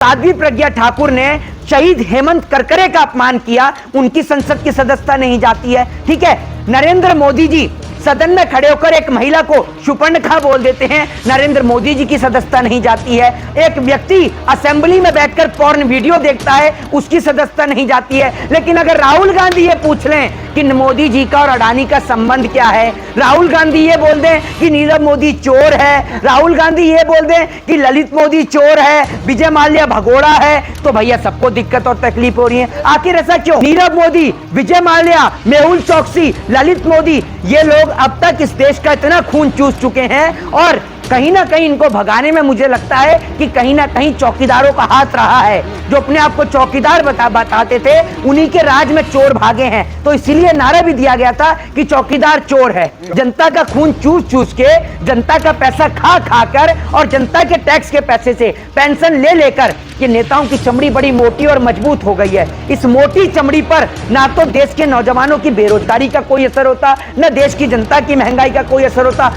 साध्वी प्रज्ञा ठाकुर ने शहीद हेमंत करकरे का अपमान किया, उनकी संसद की सदस्यता नहीं जाती है। ठीक है, नरेंद्र मोदी जी सदन में खड़े होकर एक महिला को शूर्पणखा बोल देते हैं, नरेंद्र मोदी जी की सदस्यता नहीं जाती है। एक व्यक्ति असेंबली में बैठकर पॉर्न वीडियो देखता है, उसकी सदस्यता नहीं जाती है। लेकिन अगर राहुल गांधी ये पूछ लें कि मोदी जी का और अडानी का संबंध क्या है, राहुल गांधी ये बोल दें कि नीरव मोदी चोर है, राहुल गांधी ये बोल दें कि ललित मोदी चोर है, विजय माल्या भगोड़ा है, तो भैया सबको दिक्कत और तकलीफ हो रही है। आखिर ऐसा क्यों? नीरव मोदी, विजय माल्या, मेहुल चोकसी, ललित मोदी, ये लोग अब तक इस देश का इतना खून चूस चुके हैं और कहीं ना कहीं इनको भगाने में मुझे लगता है कि कहीं ना कहीं चौकीदारों का हाथ रहा है। जो अपने आप को चौकीदार बताते थे, उन्हीं के राज में चोर भागे हैं। तो इसीलिए नारा भी दिया गया था कि चौकीदार चोर है। जनता का खून चूस चूस के, जनता का पैसा खा खा कर और जनता के टैक्स के पैसे से पेंशन ले लेकर ये नेताओं की चमड़ी बड़ी मोटी और मजबूत हो गई है। इस मोटी चमड़ी पर ना तो देश के नौजवानों की बेरोजगारी का कोई असर होता, न देश की जनता की महंगाई का कोई असर होता।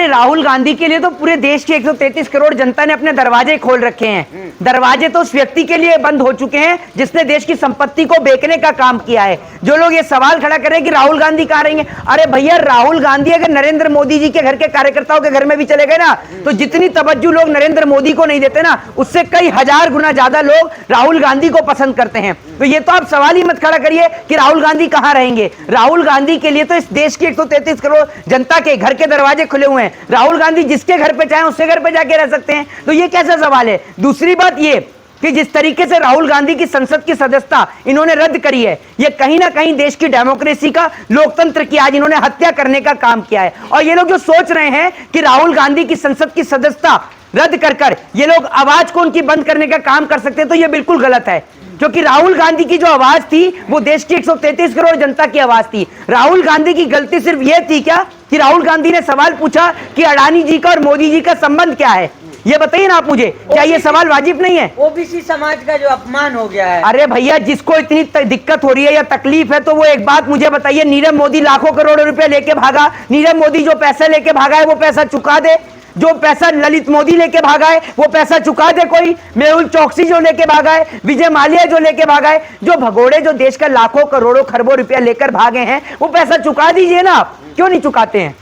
राहुल गांधी के लिए तो पूरे देश की 133 करोड़ जनता ने अपने दरवाजे खोल रखे हैं। दरवाजे तो उस व्यक्ति के लिए बंद हो चुके हैं जिसने देश की संपत्ति को बेचने का काम किया है। जो लोग ये सवाल खड़ा कर रहे हैं कि राहुल गांधी कहां रहेंगे, अरे भैया राहुल गांधी अगर नरेंद्र मोदी जी के घर के कार्यकर्ताओं के घर में भी चले गए ना, तो जितनी तवज्जो लोग नरेंद्र मोदी को नहीं देते ना, उससे कई हजार गुना ज्यादा लोग राहुल गांधी को पसंद करते हैं। तो ये तो आप सवाल ही मत खड़ा करिए कि राहुल गांधी कहां रहेंगे। राहुल गांधी के लिए तो इस देश की 133 करोड़ जनता के घर के दरवाजे खुले हुए हैं। राहुल गांधी जिसके घर पे चाहे उसके घर पे जाके रह सकते हैं। तो ये कैसा सवाल है? दूसरी बात ये कि जिस तरीके से राहुल गांधी की संसद की सदस्यता इन्होंने रद्द करी है, ये कहीं ना कहीं देश की डेमोक्रेसी का, लोकतंत्र की आज इन्होंने हत्या करने का काम किया है। और ये लोग जो सोच रहे हैं कि राहुल गांधी की संसद की सदस्यता रद्द कर ये लोग आवाज को उनकी बंद करने का काम कर सकते हैं, तो ये बिल्कुल गलत है। क्योंकि राहुल गांधी की जो आवाज थी वो देश की 133 करोड़ जनता की आवाज थी। राहुल गांधी की गलती सिर्फ यह थी क्या कि राहुल गांधी ने सवाल पूछा कि अडानी जी का और मोदी जी का संबंध क्या है। ये बताइए ना आप मुझे, क्या ये सवाल वाजिब नहीं है? ओबीसी समाज का जो अपमान हो गया है। अरे भैया, जिसको इतनी दिक्कत हो रही है या तकलीफ है, तो वो एक बात मुझे बताइए, नीरव मोदी लाखों करोड़ों रुपए लेके भागा, नीरव मोदी जो पैसा लेके भागा है वो पैसा चुका दे। जो पैसा ललित मोदी लेके भागा है वो पैसा चुका दे कोई। मेहुल चोकसी जो लेके भागा है, विजय माल्या जो लेके भागा है, जो भगोड़े जो देश का लाखों करोड़ों खरबों रुपया लेकर भागे हैं, वो पैसा चुका दीजिए ना। क्यों नहीं चुकाते हैं?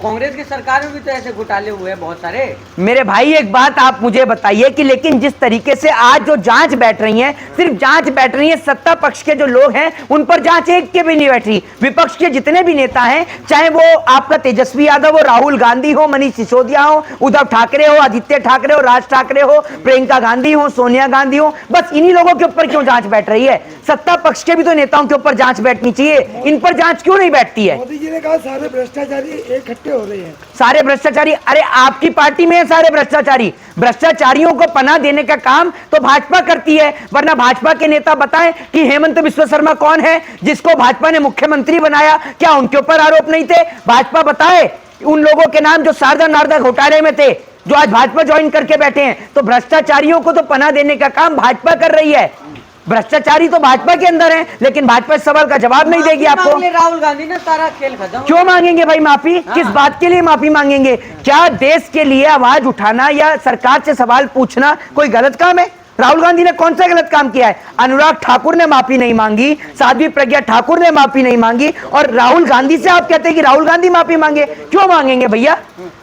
कांग्रेस की सरकार में भी तो ऐसे घोटाले हुए हैं बहुत सारे। मेरे भाई एक बात आप मुझे बताइए कि लेकिन जिस तरीके से आज जो जांच बैठ रही है, सिर्फ जांच बैठ रही है, सत्ता पक्ष के जो लोग हैं उन पर जांच एक के भी नहीं बैठ रही। विपक्ष के जितने भी नेता हैं, चाहे वो आपका तेजस्वी यादव हो, राहुल गांधी हो, मनीष सिसोदिया हो, उद्धव ठाकरे हो, आदित्य ठाकरे हो, राज ठाकरे हो, प्रियंका गांधी हो, सोनिया गांधी हो, बस इन्हीं लोगों के ऊपर क्यों जांच बैठ रही है? सत्ता पक्ष के भी तो नेताओं के ऊपर जांच बैठनी चाहिए, इन पर जांच क्यों नहीं बैठती है? मोदी जी ने कहा सारे भ्रष्टाचारी इकट्ठे हो रहे हैं। सारे भ्रष्टाचारी? अरे आपकी पार्टी में है सारे भ्रष्टाचारी। भ्रष्टाचारियों को पनाह देने का काम तो भाजपा करती है, वरना भाजपा के नेता बताएं कि हेमंत बिस्वा शर्मा कौन है जिसको भाजपा ने मुख्यमंत्री बनाया? क्या उनके ऊपर आरोप नहीं थे? भाजपा बताए उन लोगों के नाम जो शारदा नारदा घोटाले में थे, जो आज भाजपा ज्वाइन करके बैठे हैं। तो भ्रष्टाचारियों को तो पनाह देने का काम भाजपा कर रही है। भ्रष्टाचारी तो भाजपा के अंदर है, लेकिन भाजपा इस सवाल का जवाब नहीं देगी आपको। राहुल गांधी ने सारा खेल खत्म। क्यों मांगेंगे भाई माफी? किस बात के लिए माफी मांगेंगे? क्या देश के लिए आवाज उठाना या सरकार से सवाल पूछना कोई गलत काम है? राहुल गांधी ने कौन सा गलत काम किया है? अनुराग ठाकुर ने माफी नहीं मांगी, साध्वी प्रज्ञा ठाकुर ने माफी नहीं मांगी, और राहुल गांधी से आप कहते हैं कि राहुल गांधी माफी मांगे? क्यों मांगेंगे भैया?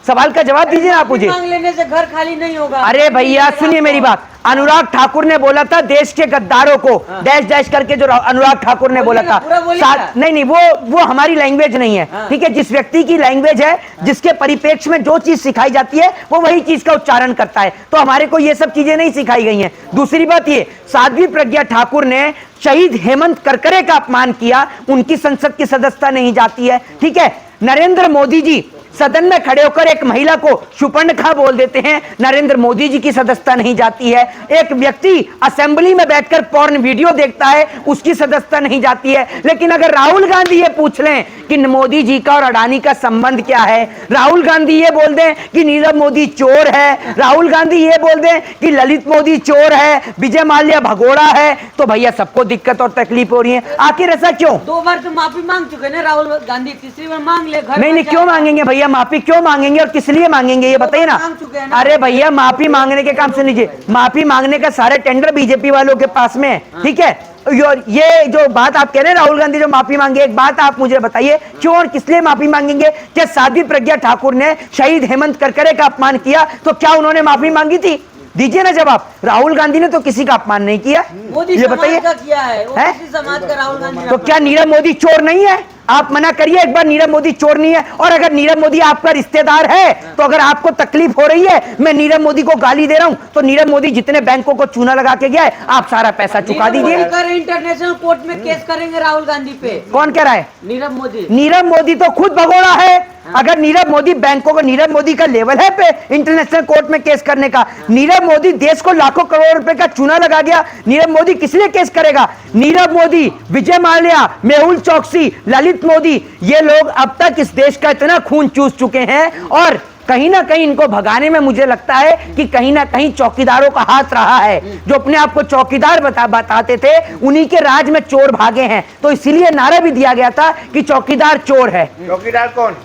सवाल का जवाब दीजिए आप मुझे। मांग लेने से घर खाली नहीं होगा। अरे भैया सुनिए मेरी बात, अनुराग ठाकुर ने बोला था देश के गद्दारों को डैश डैश करके, जो अनुराग ठाकुर ने बोला था। नहीं, वो हमारी लैंग्वेज नहीं है। ठीक है, जिस व्यक्ति की लैंग्वेज है, जिसके परिप्रेक्ष्य में जो चीज सिखाई जाती है, वो वही चीज का उच्चारण करता है। तो हमारे को ये सब चीजें नहीं सिखाई गई हैं। दूसरी बात ये, साध्वी प्रज्ञा ठाकुर ने शहीद हेमंत करकरे का अपमान किया, उनकी संसद की सदस्यता नहीं जाती है। ठीक है, नरेंद्र मोदी जी सदन में खड़े होकर एक महिला को शुपर्णखा बोल देते हैं, नरेंद्र मोदी जी की सदस्यता नहीं जाती है। एक व्यक्ति असेंबली में बैठकर पॉर्न वीडियो देखता है, उसकी सदस्यता नहीं जाती है। लेकिन अगर राहुल गांधी ये पूछ लें कि मोदी जी का और अडानी का संबंध क्या है, राहुल गांधी ये बोल दें कि नीरव मोदी चोर है, राहुल गांधी ये बोल दें कि ललित मोदी चोर है, विजय माल्या भगोड़ा है, तो भैया सबको दिक्कत और तकलीफ हो रही है। आखिर ऐसा क्यों? 2 बार तो माफी मांग चुके ना राहुल गांधी, तीसरी बार मांग ले। घर नहीं, क्यों मांगेंगे भैया माफी? क्यों मांगेंगे और किस लिए मांगेंगे ये बताइए ना। मांग चुके हैं ना। अरे भैया माफी मांगने के काम से लीजिए, माफी मांगने का सारे टेंडर बीजेपी वालों के पास में है, ठीक है। ये जो बात आप कह रहे हैं राहुल गांधी जो माफी मांगे, एक बात आप मुझे बताइए क्यों और किस लिए माफी मांगेंगे? क्या साध्वी प्रज्ञा ठाकुर ने शहीद हेमंत करकरे का अपमान किया तो क्या उन्होंने माफी मांगी थी? दीजिए ना जवाब। राहुल गांधी ने तो किसी का अपमान नहीं किया, मोदी ये बताइए। समाज का किया है, ओबीसी समाज का राहुल गांधी ने तो क्या नीरव मोदी चोर नहीं है? आप मना करिए एक बार, नीरव मोदी चोर नहीं है। और अगर नीरव मोदी आपका रिश्तेदार है तो अगर आपको तकलीफ हो रही है, मैं नीरव मोदी को गाली दे रहा हूं, तो नीरव मोदी जितने बैंकों को चूना लगा के गया है, आप सारा पैसा चुका दीजिए। इंटरनेशनल कोर्ट में केस करेंगे राहुल गांधी पे। कौन कह रहा है? नीरव मोदी। नीरव मोदी तो खुद भगोड़ा है। अगर नीरव मोदी बैंकों को, नीरव मोदी का लेवल है पे इंटरनेशनल कोर्ट में केस करने का। नीरव मोदी देश को लाखों करोड़ रुपए का चूना लगा गया, नीरव मोदी किस लिए केस करेगा? नीरव मोदी, विजय माल्या, मेहुल चोकसी, ललित मोदी, ये लोग अब तक इस देश का इतना खून चूस चुके हैं और कहीं ना कहीं इनको भगाने में मुझे लगता है कि कहीं ना कहीं चौकीदारों का हाथ रहा है। जो अपने आप को चौकीदार बताते थे, उन्हीं के राज में चोर भागे हैं। तो इसीलिए नारा भी दिया गया था कि चौकीदार चोर है। चौकीदार कौन?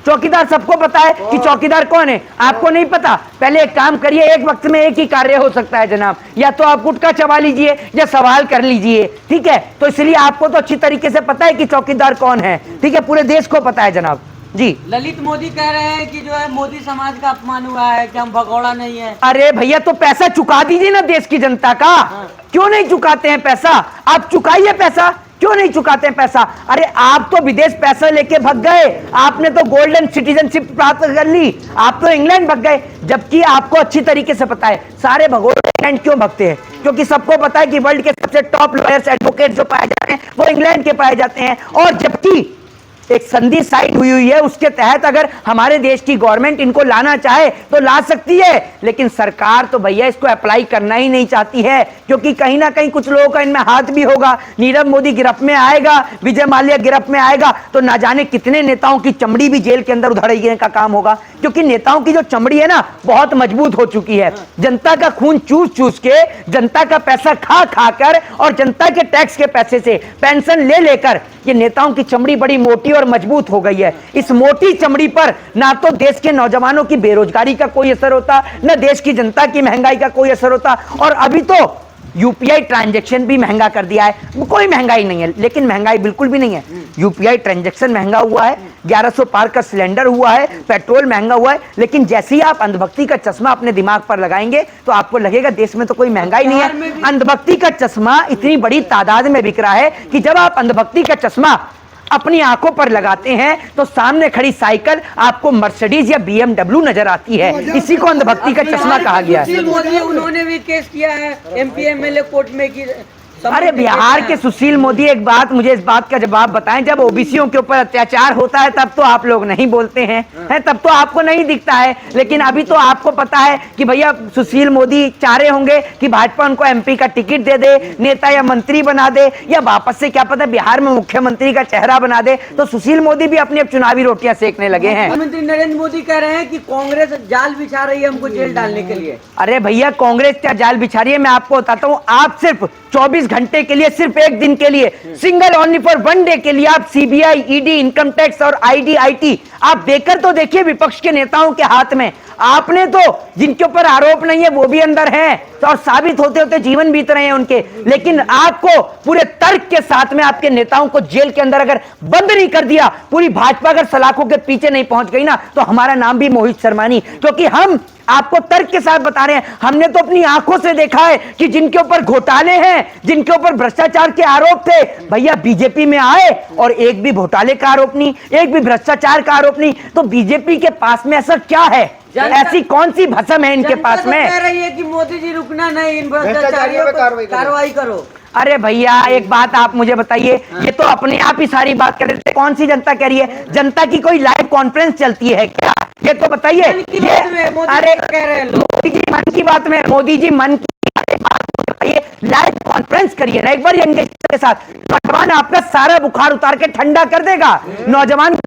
चौकीदार सबको पता है कि चौकीदार कौन है। आपको नहीं पता? पहले एक काम करिए, एक वक्त में एक ही कार्य हो सकता है जनाब, या तो आप गुटखा चबा लीजिए या सवाल कर लीजिए, ठीक है। तो इसलिए आपको तो अच्छी तरीके से पता है कि चौकीदार कौन है, ठीक है, पूरे देश को पता है जनाब जी। ललित मोदी कह रहे हैं कि जो है मोदी समाज का अपमान हुआ है, कि हम भगोड़ा नहीं है। अरे भैया तो पैसा चुका दीजिए ना देश की जनता का। क्यों नहीं चुकाते हैं पैसा? आप चुकाइए पैसा, क्यों नहीं चुकाते हैं पैसा? अरे आप तो विदेश पैसा लेके भग गए, आपने तो गोल्डन सिटीजनशिप प्राप्त कर ली, आप तो इंग्लैंड भग गए। जबकि आपको अच्छी तरीके से पता है सारे भगोड़े इंग्लैंड क्यों भगते हैं, क्योंकि सबको पता है कि वर्ल्ड के सबसे टॉप लॉयर्स, एडवोकेट जो पाए जाते हैं वो इंग्लैंड के पाए जाते हैं। और जबकि एक संधि साइन हुई है, उसके तहत अगर हमारे देश की गवर्नमेंट इनको लाना चाहे तो ला सकती है, लेकिन सरकार तो भैया इसको अप्लाई करना ही नहीं चाहती है, क्योंकि कहीं ना कहीं कुछ लोगों का इनमें हाथ भी होगा। नीरव मोदी गिरफ्त में आएगा, विजय माल्या गिरफ्त में आएगा, तो ना जाने कितने नेताओं की चमड़ी भी जेल के अंदर उधड़ने का काम होगा, क्योंकि नेताओं की जो चमड़ी है ना बहुत मजबूत हो चुकी है। जनता का खून चूस चूस के, जनता का पैसा खा खा कर और जनता के टैक्स के पैसे से पेंशन ले लेकर ये नेताओं की चमड़ी बड़ी मोटी और मजबूत हो गई है। इस मोटी चमड़ी पर ना तो देश के नौजवानों की बेरोजगारी का कोई असर होता, ना देश की जनता की महंगाई का कोई असर होता। और अभी तो यूपीआई ट्रांजैक्शन भी महंगा कर दिया है। कोई महंगाई नहीं है, लेकिन महंगाई बिल्कुल भी नहीं है। यूपीआई ट्रांजैक्शन महंगा हुआ है, 1100 पार का सिलेंडर हुआ है, पेट्रोल महंगा हुआ है, लेकिन जैसे ही आप अंधभक्ति का चश्मा अपने दिमाग पर लगाएंगे तो आपको लगेगा देश में तो कोई महंगाई नहीं है। अंधभक्ति का चश्मा इतनी बड़ी तादाद में बिक रहा है कि जब आप अंधभक्ति का चश्मा अपनी आंखों पर लगाते हैं तो सामने खड़ी साइकिल आपको मर्सिडीज या बीएमडब्ल्यू नजर आती है। इसी को अंधभक्ति का चश्मा कहा गया है। सुशील मोदी उन्होंने भी केस किया है एमपी एमएलए कोर्ट में कि अरे बिहार के सुशील मोदी, एक बात मुझे इस बात का जवाब बताएं, जब ओबीसीओं के ऊपर अत्याचार होता है तब तो आप लोग नहीं बोलते हैं, तब तो आपको नहीं दिखता है। लेकिन अभी तो आपको पता है कि भैया सुशील मोदी चाह रहे होंगे कि भाजपा उनको एमपी का टिकट दे दे, नेता या मंत्री बना दे, या वापस से क्या पता बिहार में मुख्यमंत्री का चेहरा बना दे। तो सुशील मोदी भी अपनी अब चुनावी रोटियां सेकने लगे हैं। प्रधानमंत्री नरेंद्र मोदी कह रहे हैं कि कांग्रेस जाल बिछा रही है हमको जेल डालने के लिए। अरे भैया कांग्रेस क्या जाल बिछा रही है, मैं आपको बताता हूँ। आप सिर्फ 24 घंटे के लिए, सिर्फ एक दिन के लिए, single only for one day के लिए आप सीबीआई, ईडी, इनकम टैक्स और आईटी आप देखकर तो देखिए विपक्ष के नेताओं के हाथ में। आपने तो जिनके ऊपर आरोप नहीं है वो भी अंदर हैं तो और साबित होते होते जीवन बीत रहे हैं उनके, लेकिन आपको पूरे तर्क के साथ में आपके नेताओं को जेल के अंदर अगर बंद नहीं कर दिया, पूरी भाजपा अगर सलाखों के पीछे नहीं पहुंच गई ना, तो हमारा नाम भी मोहित शर्मानी, क्योंकि हम आपको तर्क के साथ बता रहे हैं। हमने तो अपनी आंखों से देखा है कि जिनके ऊपर घोटाले हैं, जिनके ऊपर भ्रष्टाचार के आरोप थे, भैया बीजेपी में आए और एक भी घोटाले का आरोप नहीं, एक भी भ्रष्टाचार का आरोप नहीं। तो बीजेपी के पास में ऐसा क्या है, ऐसी कौन सी भसम है इनके पास में? कह रही है कि मोदी जी रुकना नहीं, इन भ्रष्टाचारियों पर कार्रवाई करो। अरे भैया एक बात आप मुझे बताइए, ये तो अपने आप ही सारी बात कर रहे थे। कौन सी जनता कह रही है? जनता की कोई लाइव कॉन्फ्रेंस चलती है क्या? ये तो बताइए। मन की बात में मोदी अरे कह रहे हैं लोग। मोदी जी मन की बात में, मोदी जी मन की बात बताइए, लाइव कॉन्फ्रेंस करिए ना एक बार यंग के साथ। नौजवान आपका सारा बुखार उतार के ठंडा कर देगा। नौजवान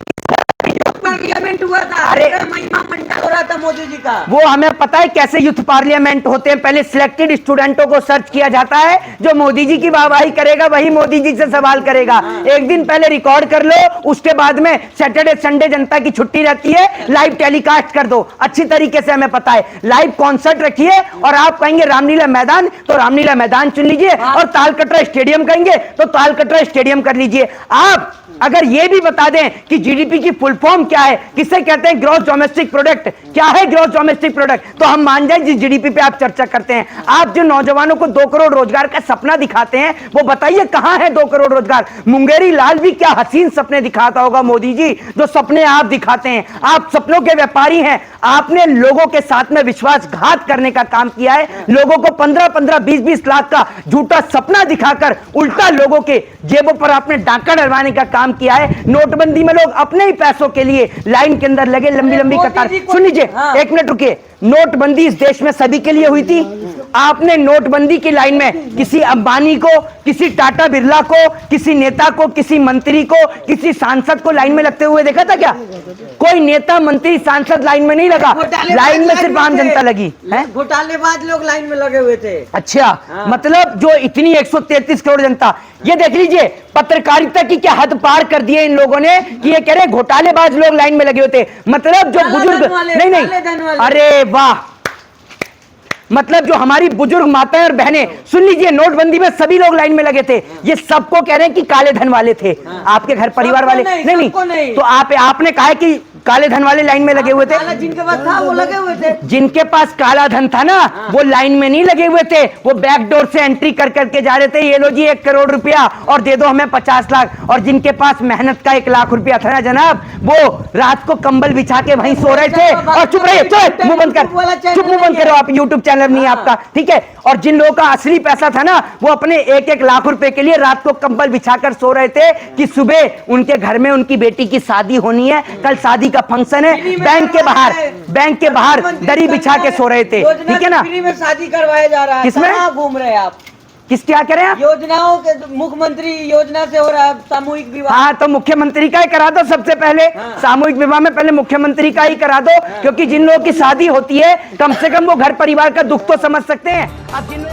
पार्लियामेंट हुआ था, अरे महिमा मंडल हो रहा था मोदी जी का। वो हमें पता है कैसे यूथ पार्लियामेंट होते हैं। पहले सिलेक्टेड स्टूडेंटों को सर्च किया जाता है, जो मोदी जी की वाहवाही करेगा वही मोदी जी से सवाल करेगा। एक दिन पहले रिकॉर्ड कर लो, उसके बाद में सैटरडे संडे जनता की छुट्टी रहती है, लाइव टेलीकास्ट कर दो। अच्छी तरीके से हमें पता है। लाइव कॉन्सर्ट रखिए, और आप कहेंगे रामलीला मैदान तो रामलीला मैदान चुन लीजिए, और तालकटोरा स्टेडियम कहेंगे तो तालकटोरा स्टेडियम कर लीजिए। आप अगर ये भी बता दें कि जीडीपी की फुल फॉर्म क्या है, किसे कहते हैं ग्रॉस डोमेस्टिक प्रोडक्ट, क्या है ग्रॉस डोमेस्टिक प्रोडक्ट, तो हम मान जाए जिस जीडीपी पे आप चर्चा करते हैं। आप जो नौजवानों को 2 करोड़ रोजगार का सपना दिखाते हैं, वो बताइए कहां है 2 करोड़ रोजगार? मुंगेरी लाल भी क्या हसीन सपने दिखाता होगा मोदी जी, जो सपने आप दिखाते हैं। आप सपनों के व्यापारी हैं। आपने लोगों के साथ में विश्वासघात करने का काम किया है। लोगों को 15-15, 20-20 लाख का झूठा सपना दिखाकर उल्टा लोगों के जेबों पर आपने डाका डलवाने का काम किया है। नोटबंदी में लोग अपने ही पैसों के लिए लाइन के अंदर लगे, लंबी लंबी कतार। सुन लीजिए, एक मिनट रुकिए। नोटबंदी इस देश में सभी के लिए हुई थी। आपने नोटबंदी की लाइन में किसी अंबानी को, किसी टाटा बिरला को, किसी नेता को, किसी मंत्री को, किसी सांसद को लाइन में लगते हुए देखा था क्या? कोई नेता, मंत्री, सांसद लाइन में नहीं लगा, लाइन में सिर्फ आम जनता लगी है। घोटालेबाज लोग लाइन में लगे हुए थे। अच्छा, मतलब जो इतनी 133 करोड़ जनता, ये देख लीजिए पत्रकारिता की क्या हद पार कर दी है इन लोगों ने कि ये कह रहे घोटालेबाज लोग लाइन में लगे होते। मतलब जो बुजुर्ग नहीं, अरे वाह, मतलब जो हमारी बुजुर्ग माताएं और बहनें, सुन लीजिए, नोटबंदी में सभी लोग लाइन में लगे थे। ये सबको कह रहे हैं कि काले धन वाले थे। आपके घर परिवार वाले नहीं, तो आपने कहा कि काले धन वाले लाइन में लगे हुए थे। जिनके पास था वो लगे हुए थे। जिनके पास काला धन था ना, वो लाइन में नहीं लगे हुए थे, वो बैकडोर से एंट्री कर करके जा रहे थे। ये लो जी 1 करोड़ रुपया और दे दो हमें 50 लाख। और जिनके पास मेहनत का 1 लाख रुपया था ना जनाब, वो रात को कंबल बिछा के वहीं सो रहे थे। और चुप रहिए, चुप मुंह बंद कर, चुप मुंह बंद करो आप, यूट्यूब चैनल नहीं है आपका, ठीक है। और जिन लोगों का असली पैसा था ना, वो अपने 1-1 लाख रुपए के लिए रात को कंबल बिछाकर सो रहे थे कि सुबह उनके घर में उनकी बेटी की शादी होनी है, कल शादी का फंक्शन है। बैंक के बाहर दरी बिछा के सो रहे थे, ठीक है ना। फ्री में शादी करवाया जा रहा है। किसमें घूम रहे हैं आप? किस क्या करें आप? योजनाओं के, मुख्यमंत्री योजना से हो रहा है सामूहिक विवाह। हाँ, तो मुख्यमंत्री का ही करा दो सबसे पहले। सामूहिक विवाह में पहले मुख्यमंत्री का ही करा दो, क्योंकि जिन लोगों की शादी होती है, कम से कम वो घर परिवार का दुख तो समझ सकते हैं। अब जिन